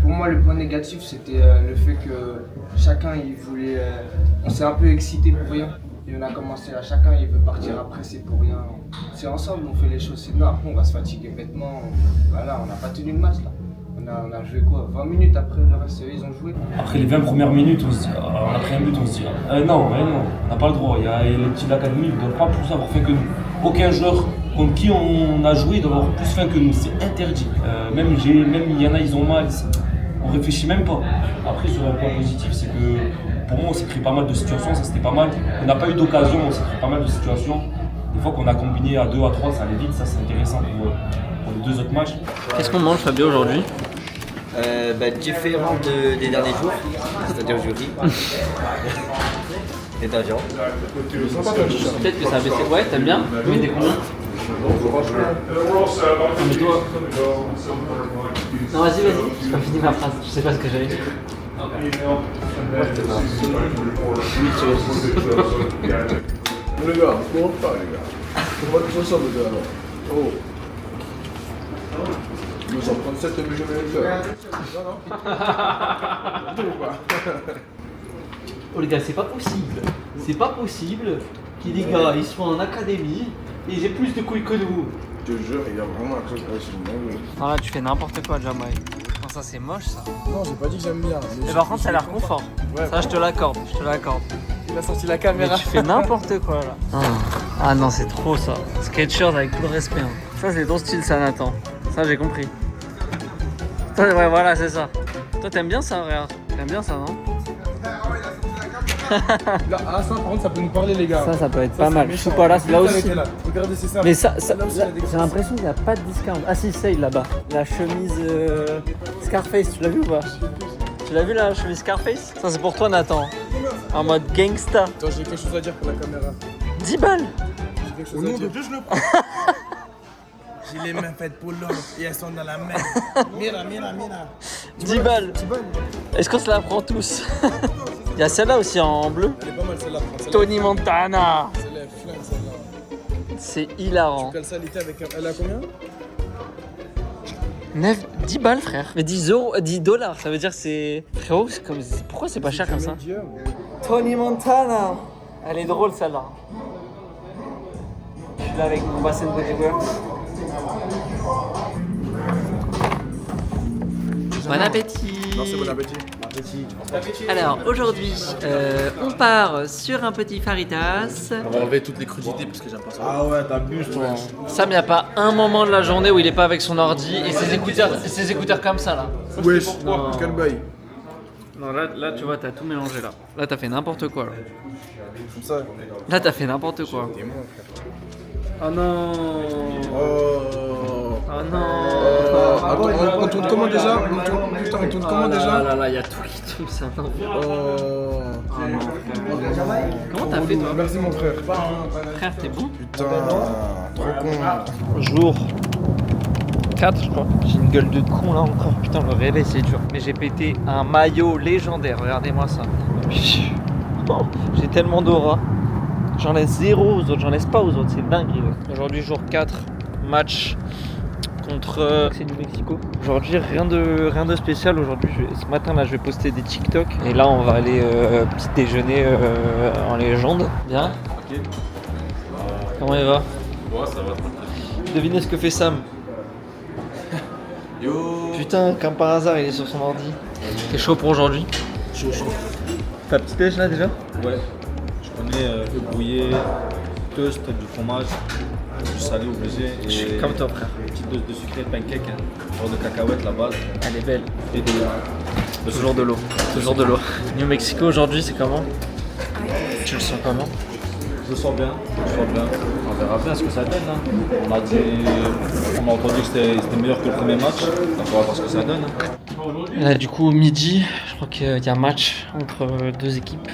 pour moi le point négatif c'était le fait que chacun il voulait, on s'est un peu excité pour rien. Et on a commencé à chacun il veut partir après, c'est pour rien. C'est ensemble, on fait les choses, sinon après on va se fatiguer bêtement. Voilà, on n'a pas tenu le match là. On a joué quoi 20 minutes après le reste, ils ont joué. Après les 20 premières minutes, on se dit, on a pris un but, on se dit non, on n'a pas le droit. Il y a les petits de l'académie, ils ne donnent pas plus avoir faim que nous. Aucun joueur contre qui on a joué doit avoir plus faim que nous, c'est interdit. Même il y en a, ils ont mal, on réfléchit même pas. Après, sur un point positif, c'est que pour moi, on s'est créé pas mal de situations, ça c'était pas mal. On n'a pas eu d'occasion, on s'est créé pas mal de situations. Des fois qu'on a combiné à 2, à 3, ça allait vite, ça c'est intéressant pour les deux autres matchs. Qu'est-ce qu'on mange, Fabio, aujourd'hui? Différent des derniers jours, c'est-à-dire du riz et de la viande. Peut-être que ça a baissé. Ouais, t'aimes bien? Mais t'es combien? Mais toi. Non, vas-y, j'ai pas fini ma phrase, je sais pas ce que j'avais dit. Les gars, comment pas les gars? Comment tu fais ça les gars? Oh. 237 mais je vais Oh les gars, c'est pas possible. C'est pas possible que les gars ils soient en académie et j'ai plus de couilles que nous. Je te jure, il y a vraiment un truc là. Non, là tu fais n'importe quoi, Jamaï. Non, ça c'est moche ça. Non, j'ai pas dit que j'aime bien. Mais par contre, ça a l'air confort. Ouais, ça, je te l'accorde, je te l'accorde. Il a sorti la caméra. Mais tu fais n'importe quoi là. Ah non, c'est trop ça. Sketchers avec tout le respect. Hein. Ça, c'est ton style, ça, Nathan. Ça, j'ai compris. Ouais, voilà, c'est ça. Toi, t'aimes bien ça, regarde. T'aimes bien ça, non? Ah, ça, par contre, ça peut nous parler, les gars. Ça peut être pas mal. Je sais pas, là aussi. Regardez, c'est ça. Mais ça j'ai l'impression qu'il n'y a pas de discount. Ah si, c'est là-bas. La chemise Scarface, tu l'as vu ou pas? Tu l'as vu la chemise Scarface? Ça c'est pour toi, Nathan. En mode gangsta. Attends, j'ai quelque chose à dire pour la caméra. 10 balles. Au nom de Dieu, je le prends. J'ai les mains faites pour l'homme et elles sont dans la main. Mira. 10 balles. Est-ce qu'on se la prend tous? Il y a celle-là aussi en bleu. Elle est pas mal celle-là. Tony Montana. Celle-là est flingue celle-là. C'est hilarant. Tu cales ça l'été avec. Elle a combien? 10 balles, frère. Mais 10 dollars, ça veut dire que c'est. Frérot, c'est comme. Pourquoi c'est pas cher comme ça? Tony Montana. Elle est drôle celle-là. Je suis là avec mon bassin de bodywork. Bon appétit. Merci, bon appétit. Alors aujourd'hui, on part sur un petit faritas. On va enlever toutes les crudités parce que j'aime pas ça. Ah ouais, t'abuses toi. Sam, il n'y a pas un moment de la journée où il est pas avec son ordi et ses écouteurs comme ça là. Wesh, quel bail. Non, là tu vois, t'as tout mélangé là. Là t'as fait n'importe quoi là. Comme ça. Là t'as fait n'importe quoi. Oh non. Oh non. Attends, on tourne comment déjà? Putain, on tourne comment déjà? Là, il y a tout qui tombe, c'est un enfer. Comment t'as fait toi? Merci mon frère. Frère, t'es bon? Putain, trop con. Jour 4 je crois. J'ai une gueule de con là encore. Putain, le réveil c'est dur. Mais j'ai pété un maillot légendaire, regardez-moi ça. J'ai tellement d'aura. J'en laisse zéro aux autres, j'en laisse pas aux autres, c'est dingue. Aujourd'hui jour 4, match contre c'est du Mexico. Aujourd'hui rien de spécial. Aujourd'hui ce matin là je vais poster des TikTok. Et là on va aller petit déjeuner en légende. Bien. Ok. Comment il va? Ouais, ça va. Devinez ce que fait Sam. Yo. Putain, comme par hasard il est sur son ordi. T'es chaud pour aujourd'hui? Chaud. T'as petit déj là déjà? Ouais. Je connais œufs brouillés, toast, du fromage. du salé obligé. Je suis comme toi, frère. Une petite dose de sucré, de pancake, genre de cacahuètes, la base. Elle est belle. Et Toujours de l'eau. Toujours de l'eau. New Mexico aujourd'hui, c'est comment? Tu le sens comment? Je le sens bien, On verra bien ce que ça donne. Hein. On a entendu que c'était meilleur que le premier match. Donc on va voir ce que ça donne. Hein. Là, du coup, midi, je crois qu'il y a un match entre deux équipes.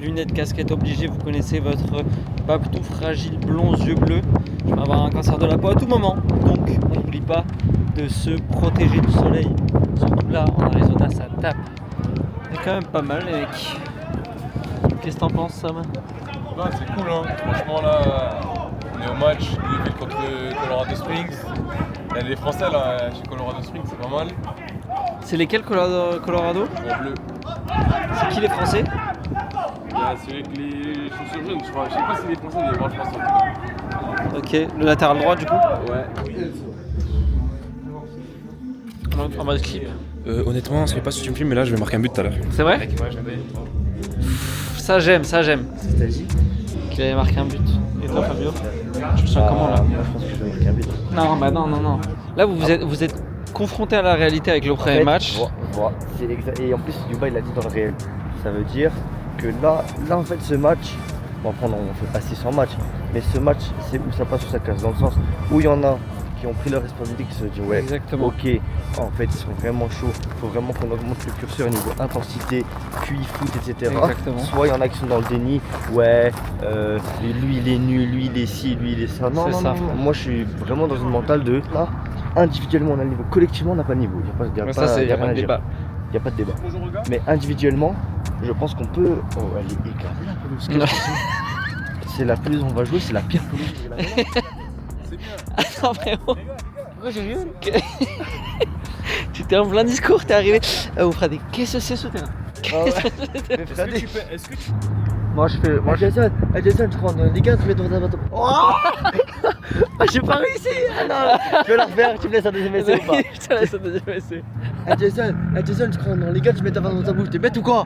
Lunettes, casquette obligée, vous connaissez votre pape tout fragile, blond, aux yeux bleus. Je vais avoir un cancer de la peau à tout moment. Donc, on n'oublie pas de se protéger du soleil. Surtout là, en Arizona, ça tape. C'est quand même pas mal, les mecs. Qu'est-ce que t'en penses, Sam? Ouais, c'est cool, hein. Franchement, là, on est au match Louisville contre Colorado Springs. Il y a des Français là chez Colorado Springs, c'est pas mal. C'est lesquels Colorado? En bleu. C'est qui les Français? C'est avec les chaussures jaunes, je crois. Je sais pas si les Français, mais moi je pense en tout cas. Ok, le latéral droit du coup? Ouais. En mode clip. Honnêtement, on ne sait pas si tu me filmes, mais là je vais marquer un but tout à l'heure. C'est vrai? Ouais, jamais. Ça j'aime, ça j'aime. C'est t'as dit qu'il avait marqué un but. Et toi Fabio? Tu le sens comment là? Je pense que je vais marquer un but. Non, bah non. Là vous êtes confronté à la réalité avec le premier match. C'est exact. Et en plus Dubaï l'a dit dans le réel. Ça veut dire que là en fait ce match, bon après on fait pas 600 matchs, mais ce match c'est où ça passe ou ça casse, dans le sens où il y en a qui ont pris leur responsabilité, qui se disent ouais, exactement. Ok, en fait ils sont vraiment chauds, il faut vraiment qu'on augmente le curseur au niveau intensité, QI, foot, etc. Exactement. Soit il y en a qui sont dans le déni, ouais, lui il est nul, lui il est ci, lui il est ça. Non, moi je suis vraiment dans une mentale de là, individuellement on a le niveau, collectivement on n'a pas de niveau, il n'y a pas de débat. Il n'y a pas de débat. Mais individuellement, je pense qu'on peut. Oh, elle est éclatée la pelouse. C'est la pelouse où on va jouer, c'est la pire pelouse que j'ai la maison. C'est bien. Attends, frérot. Pourquoi j'ai rien? Tu t'es en plein discours, t'es arrivé. On fera des qu'est-ce que c'est ce terrain? Est-ce que tu Moi je fais. Moi Jason, je prends les gars, tu mets dans ta bateau. Oh j'ai pas réussi! Ah non! Je vais la refaire, tu me laisses un deuxième essai ou pas? Je te laisse un deuxième essai. Jason, tu prends les gars, tu mets ta main dans ta bouche, t'es bête ou quoi?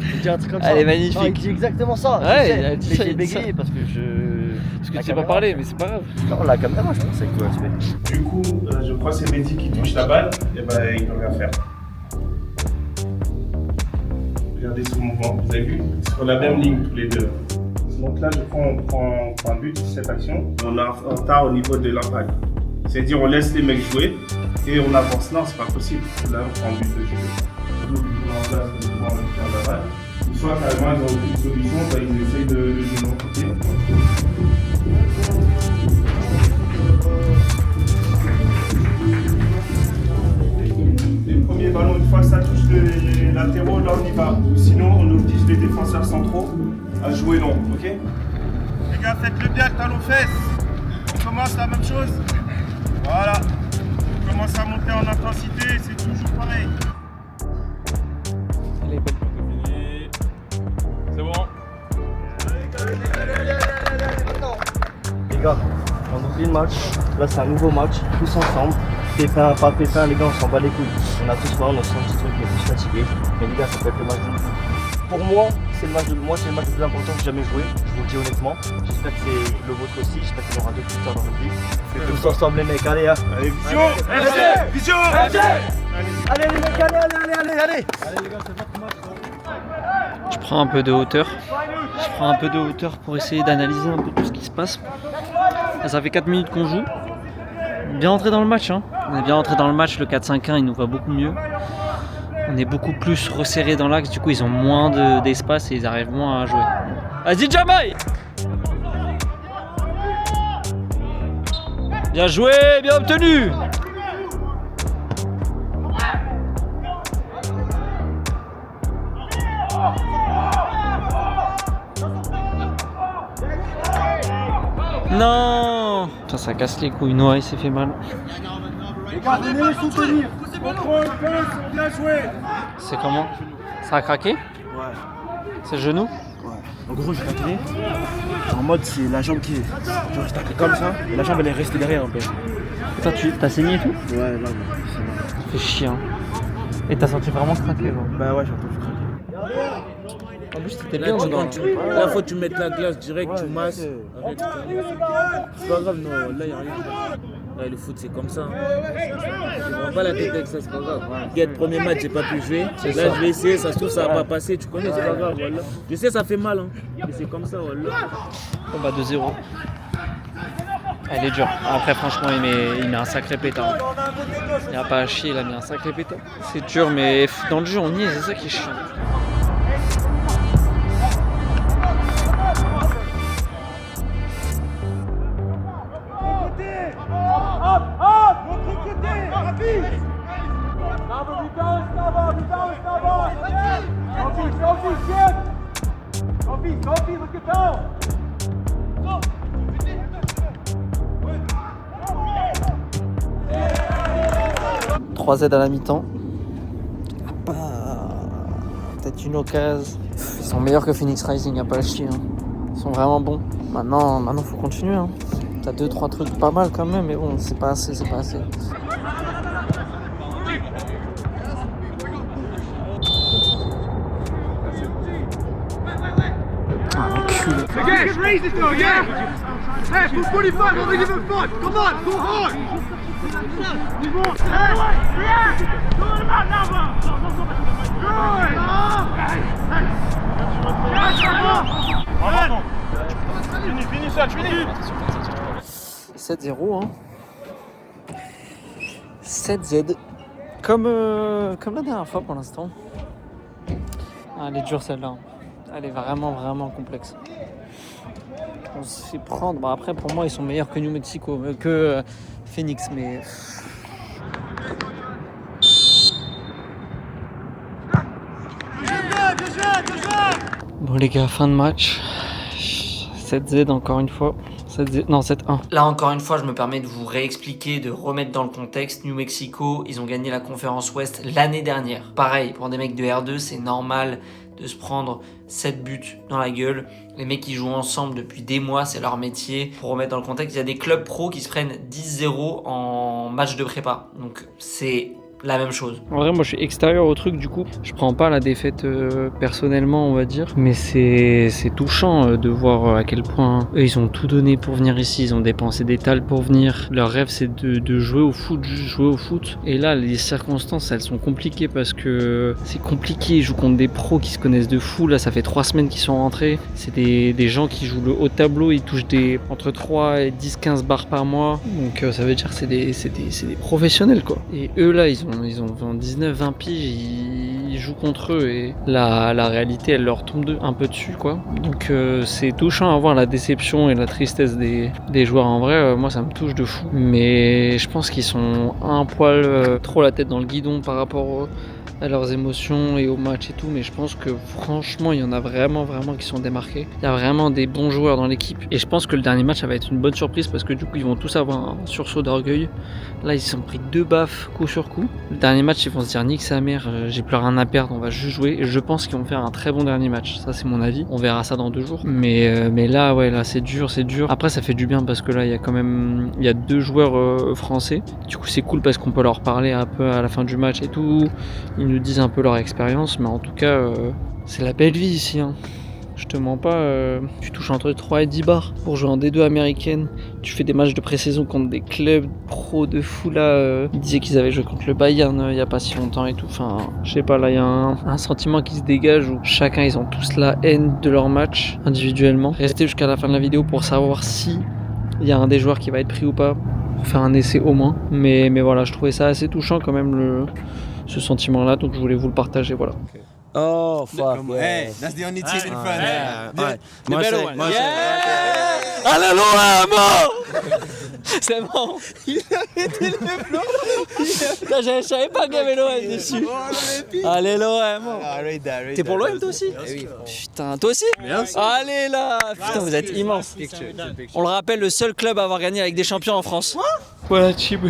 Il dit un truc comme ça. Elle est magnifique. Non, il dit exactement ça. Ouais, mais j'ai bégayé parce que Parce que tu sais pas parler, mais c'est pas grave. Non, la caméra, je pensais que tu fais. Du coup, je crois que c'est Mehdi qui touche la balle, et ben il peut rien faire. Regardez ce mouvement, vous avez vu? Sur la même ligne tous les deux. Donc là, on prend un but sur cette action, on a un retard au niveau de l'impact. C'est-à-dire on laisse les mecs jouer et on avance. Non, c'est pas possible. Là, on prend un but de jeu. Une fois carrément ils ont aucune solution, ils essayent de jouer de côté. Les premiers ballons, une fois que ça touche les latéraux, là on y va. Sinon on oblige les défenseurs centraux à jouer long, ok? Les gars, faites-le bien, le talon fesse. On commence la même chose. Voilà. On commence à monter en intensité, c'est toujours pareil. C'est bon. Les gars, on oublie le match. Là, c'est un nouveau match, tous ensemble. Pépin, pas pépin, les gars, on s'en bat les couilles. On a tous mal, on sent un petit truc, on est tous fatigués. Mais les gars, ça peut être le match de fou. Pour moi, c'est le match le plus important que j'ai jamais joué. Je vous le dis honnêtement. J'espère que c'est le vôtre aussi. J'espère qu'il y aura d'autres plus tard dans le vie. Tous ensemble, les mecs. Allez, hein. Allez, vision! Vision! Allez, les mecs, allez! Allez, les gars, c'est votre match. Je prends un peu de hauteur. Pour essayer d'analyser un peu tout ce qui se passe. Là, ça fait 4 minutes qu'on joue. Bien entré dans le match, hein. On est bien entré dans le match, le 4-5-1 il nous va beaucoup mieux. On est beaucoup plus resserré dans l'axe, du coup ils ont moins d'espace et ils arrivent moins à jouer. Vas-y Jamaï! Bien joué, bien obtenu! Non! Ça casse les couilles, Noah il s'est fait mal. Les gars, venez soutenir. Contrôle, on bien joué. C'est comment? Ça a craqué? Ouais. C'est le genou? Ouais. En gros, j'ai taclé. En mode, c'est la jambe qui est. Genre, je taclé comme ça, et la jambe elle est restée derrière un peu. Toi, t'as saigné et tout? Ouais, là, c'est mal. Ça fait chier. Hein. Et t'as senti vraiment craquer, genre? Bah ouais, j'ai un peu craqué. En plus, t'étais Là, bien tu, dedans. quand là, faut que tu mettes la glace direct, tu masses. Arrête. C'est pas grave, non, là, y'a rien. Là, le foot, c'est comme ça. Je prends pas la tête avec ça, c'est pas grave. Regarde, premier match, j'ai pas pu jouer. Là, je vais essayer, ça se trouve, ça va pas passer. Tu connais, c'est pas grave, voilà. Je sais, ça fait mal, hein. Mais c'est comme ça, voilà. On va 2-0. Elle est dure. Après, franchement, il met un sacré pétard. Il n'y a pas à chier, il a mis un sacré pétard. C'est dur, mais dans le jeu, on y est, c'est ça qui est chiant. Trois Z à la mi-temps. Peut-être une occasion. Ils sont meilleurs que Phoenix Rising, y'a pas à chier. Hein. Ils sont vraiment bons. Maintenant faut continuer. Hein. T'as 2-3 trucs pas mal quand même, mais bon, c'est pas assez, c'est pas assez. Ah, enculé. Again, raise it though, yeah? Hey, for 45, only give him 5. Come on, go hard. Finis ça, tu finis. 7-0, hein. 7Z. Comme la dernière fois pour l'instant. Ah, elle est dure celle-là. Elle est vraiment complexe. On se fait prendre. Bon, après, pour moi, ils sont meilleurs que New Mexico, que Phoenix, mais. Bon, les gars, fin de match. 7Z encore une fois. 7Z, non, 7-1. Là, encore une fois, je me permets de vous réexpliquer, de remettre dans le contexte. New Mexico, ils ont gagné la conférence Ouest l'année dernière. Pareil, pour des mecs de R2, c'est normal de se prendre 7 buts dans la gueule. Les mecs qui jouent ensemble depuis des mois, c'est leur métier. Pour remettre dans le contexte, il y a des clubs pro qui se prennent 10-0 en match de prépa. Donc c'est la même chose. En vrai, moi je suis extérieur au truc, du coup je prends pas la défaite personnellement, on va dire, mais c'est touchant de voir à quel point eux ils ont tout donné pour venir ici, ils ont dépensé des tales pour venir. Leur rêve c'est de jouer au foot, juste jouer au foot. Et là les circonstances elles sont compliquées parce que c'est compliqué, ils jouent contre des pros qui se connaissent de fou. Là ça fait 3 semaines qu'ils sont rentrés, c'est des gens qui jouent le haut tableau, ils touchent entre 3 et 10-15 bars par mois, donc ça veut dire que c'est des professionnels quoi. Et eux là ils ont 19-20 piges, ils jouent contre eux et la réalité elle leur tombe un peu dessus quoi. Donc c'est touchant à voir la déception et la tristesse des joueurs. En vrai moi ça me touche de fou, mais je pense qu'ils sont un poil trop la tête dans le guidon par rapport à leurs émotions et au match et tout, mais je pense que franchement il y en a vraiment qui sont démarqués. Il y a vraiment des bons joueurs dans l'équipe et je pense que le dernier match ça va être une bonne surprise parce que du coup ils vont tous avoir un sursaut d'orgueil. Là ils se sont pris 2 baffes coup sur coup. Le dernier match ils vont se dire nique sa mère, j'ai plus rien à perdre, on va juste jouer, et je pense qu'ils vont faire un très bon dernier match. Ça c'est mon avis, on verra ça dans 2 jours, mais là ouais, là c'est dur. Après ça fait du bien parce que là il y a 2 joueurs français, du coup c'est cool parce qu'on peut leur parler un peu à la fin du match et tout. Ils nous disent un peu leur expérience, mais en tout cas c'est la belle vie ici hein. Je te mens pas, tu touches entre 3 et 10 bars pour jouer en D2 américaine. Tu fais des matchs de pré-saison contre des clubs pro de fou là. Ils disaient qu'ils avaient joué contre le Bayern il y a pas si longtemps et tout. Enfin, je sais pas, là il y a un sentiment qui se dégage où chacun ils ont tous la haine de leur match individuellement. Restez jusqu'à la fin de la vidéo pour savoir si il y a un des joueurs qui va être pris ou pas, pour faire un essai au moins. Mais voilà, je trouvais ça assez touchant quand même ce sentiment là, donc je voulais vous le partager, voilà. Oh, fuck. Hey, that's the only team in front. Ouais. The better one. Alléluia, mort. C'est bon. Il a été le flow. Je savais pas qu'il y avait l'OM dessus. Alléluia, mort. T'es pour l'OM toi aussi? Putain, toi aussi? Allez là. Putain, vous êtes immense. On le rappelle, le seul club à avoir gagné avec des champions en France. Voilà, Chib.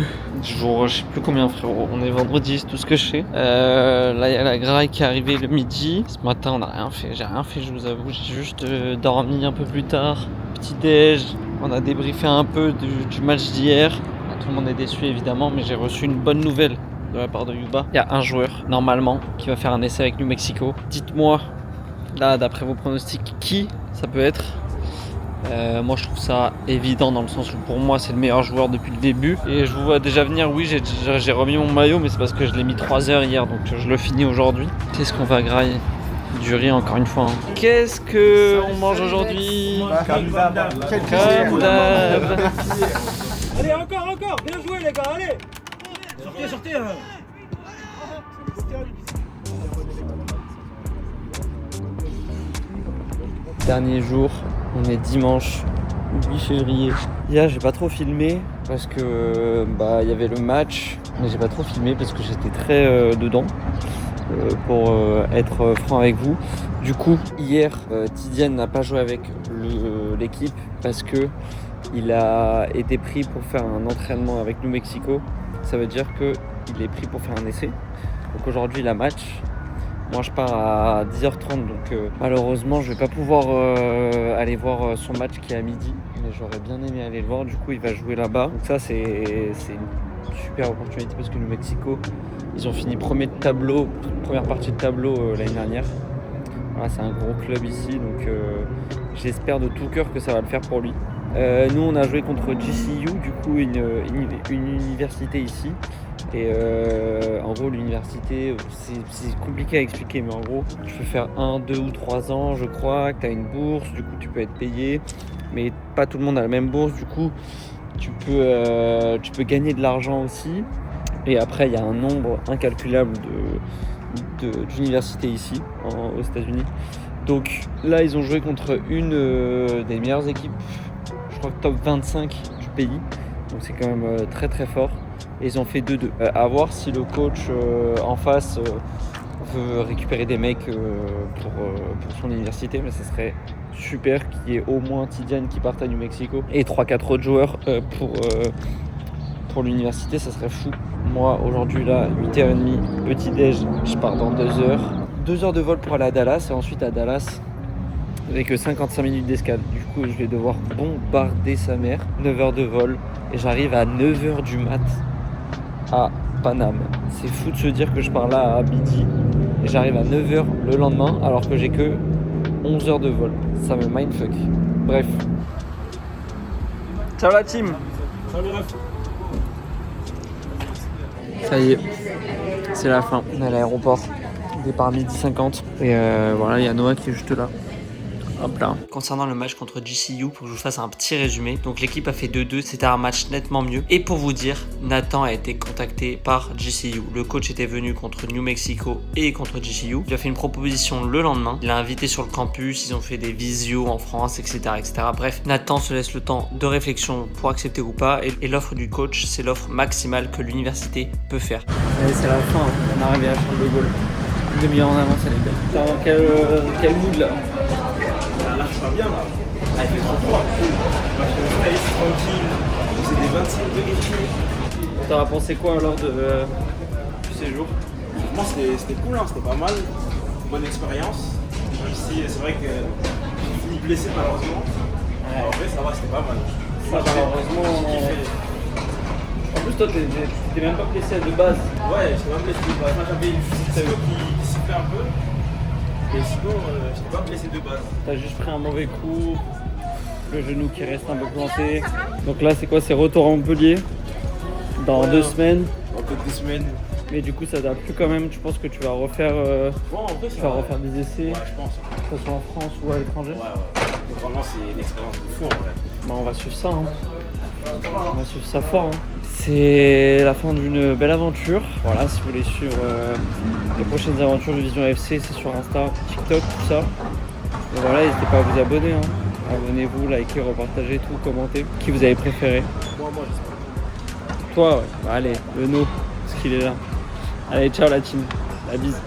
Je sais plus combien, frérot. On est vendredi, c'est tout ce que je sais. Là, il y a la graille qui est arrivée le midi. Ce matin, on n'a rien fait. J'ai rien fait, je vous avoue. J'ai juste dormi un peu plus tard. Petit déj. On a débriefé un peu du match d'hier. Tout le monde est déçu, évidemment, mais j'ai reçu une bonne nouvelle de la part de Yuba. Il y a un joueur, normalement, qui va faire un essai avec New Mexico. Dites-moi Là, d'après vos pronostics, qui ça peut être? Moi je trouve ça évident dans le sens où pour moi c'est le meilleur joueur depuis le début. Et je vous vois déjà venir, oui j'ai remis mon maillot mais c'est parce que je l'ai mis 3 heures hier donc je le finis aujourd'hui. Qu'est-ce qu'on va grailler? Du riz encore une fois. Hein. Qu'est-ce que on mange aujourd'hui? Comme d'hab. Allez encore, bien joué les gars, allez. Sortez Dernier jour, on est dimanche 8 février. Hier j'ai pas trop filmé parce que il y avait le match, mais j'ai pas trop filmé parce que j'étais très dedans pour être franc avec vous. Du coup hier Tidiane n'a pas joué avec l'équipe parce que il a été pris pour faire un entraînement avec New Mexico. Ça veut dire qu'il est pris pour faire un essai. Donc aujourd'hui il a match. Moi je pars à 10h30 donc malheureusement je vais pas pouvoir aller voir son match qui est à midi, mais j'aurais bien aimé aller le voir. Du coup il va jouer là-bas, donc ça c'est une super opportunité parce que New Mexico ils ont fini premier de tableau, première partie de tableau l'année dernière. Voilà, c'est un gros club ici donc j'espère de tout cœur que ça va le faire pour lui. Nous on a joué contre GCU, du coup une université ici. Et en gros l'université c'est compliqué à expliquer, mais en gros tu peux faire 1, 2 ou 3 ans je crois, que tu as une bourse, du coup tu peux être payé, mais pas tout le monde a la même bourse, du coup tu peux gagner de l'argent aussi. Et après il y a un nombre incalculable d'universités ici aux États-Unis. Donc là ils ont joué contre une des meilleures équipes, je crois que top 25 du pays, donc c'est quand même très très fort. Et ils ont fait 2-2. À voir si le coach en face veut récupérer des mecs pour son université, mais ce serait super qu'il y ait au moins Tidiane qui parte à New Mexico et 3-4 autres joueurs pour l'université, ça serait fou. Moi aujourd'hui là, 8h30, petit déj, je pars dans 2 heures. 2 heures de vol pour aller à Dallas et ensuite à Dallas avec 55 minutes d'escale. Du coup je vais devoir bombarder sa mère. 9 heures de vol et j'arrive à 9h du mat à Paname. C'est fou de se dire que je pars là à midi et j'arrive à 9h le lendemain alors que j'ai que 11 heures de vol. Ça me mindfuck. Bref. Ciao la team. Salut ref. Ça y est, c'est la fin. On est à l'aéroport. Départ midi 50. Et voilà, il y a Noah qui est juste là. Hop là. Concernant le match contre GCU, pour que je vous fasse un petit résumé. Donc l'équipe a fait 2-2, c'était un match nettement mieux. Et pour vous dire, Nathan a été contacté par GCU. Le coach était venu contre New Mexico et contre GCU. Il a fait une proposition le lendemain. Il l'a invité sur le campus, ils ont fait des visios en France, etc. etc. Bref, Nathan se laisse le temps de réflexion pour accepter ou pas. Et l'offre du coach, c'est l'offre maximale que l'université peut faire. Allez, c'est la fin, on est arrivé à Charles de Gaulle. Une demi-heure en avance, elle est belle. T'es dans quel mood là? Là, je suis bien là. Il fait trop froid. Moi, je suis ici tranquille. C'est des 25 degrés. T'en as pensé quoi alors du séjour? Moi, c'était cool, hein, c'était pas mal. Bonne expérience. Ici, c'est vrai que j'ai fini blessé malheureusement. Ouais. En vrai, ça va, c'était pas mal. Ça, malheureusement. En plus, toi, t'es même pas blessé de base. Ouais, j'étais pas blessé de base. Moi, j'avais une physio qui sifflait un peu. Et sinon, je n'étais pas blessé de base. T'as juste pris un mauvais coup, le genou qui reste un peu planté. Donc là, c'est quoi? C'est retour à Montpellier dans 2 semaines. Dans 2 semaines. Mais du coup, ça t'a plu quand même. Tu penses que tu vas refaire, refaire des essais, ouais, je pense. Que ce soit en France ou à l'étranger? Ouais. Donc, vraiment, c'est une expérience de fou en vrai. Bah, on va suivre ça. Hein. On va suivre ça fort. Hein. C'est la fin d'une belle aventure. Voilà, si vous voulez suivre les prochaines aventures de Vision FC, c'est sur Insta, TikTok, tout ça. Et voilà, n'hésitez pas à vous abonner. Hein. Abonnez-vous, likez, repartagez tout, commentez. Qui vous avez préféré? Moi, j'espère. Toi, ouais. Bah, allez, le no, parce qu'il est là. Allez, ciao la team. La bise.